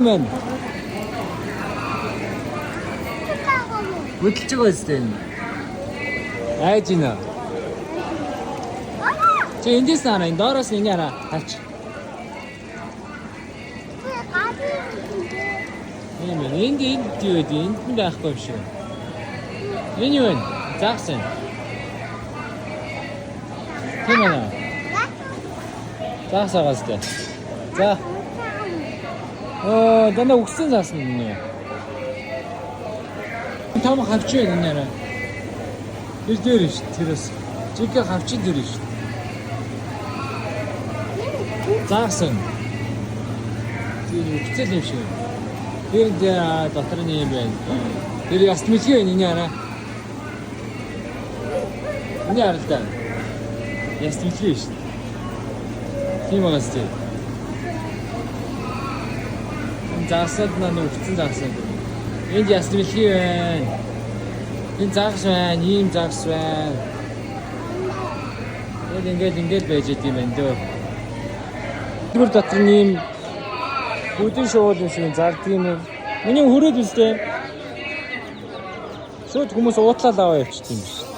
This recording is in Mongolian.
Мэн. Хөдөлж байгаа үстэй. Айж гинэ. Чи эндээс нараа, энэ доороос ингэ хараа. Тавч. Ийм энд юу вэ? Энд нь байхгүй юм шиг. Энэ юу вэ? Загсан. Тийм ээ. Загсаагаас тэ. За. Дана үгсэн заасан юм уу? Том хавч байна нэрэ. Тэр шүү дээ. Тэрээс. Чиг хавчин дээр шүү. Заасан. Тэр үгцэл юм шиг. Тэр дотор нь юм байна. Тэр яст мэлхий байна энэ арай. Энэ арай л да. Яст мэлхий шүү. Тийм байгаас тий. Заасад наа үгцэн заасан. Энд яст мэлхий байна. Энэ загс байна, ийм загс байна. Ингээд байж идэм байна дөө. Тэр дотор нь ийм бүдэн шууд юм шиг зар тийм үү. Миний хүрээд үстэй. Шууд хүмүүс уутлал аваа явчихсан юм биш.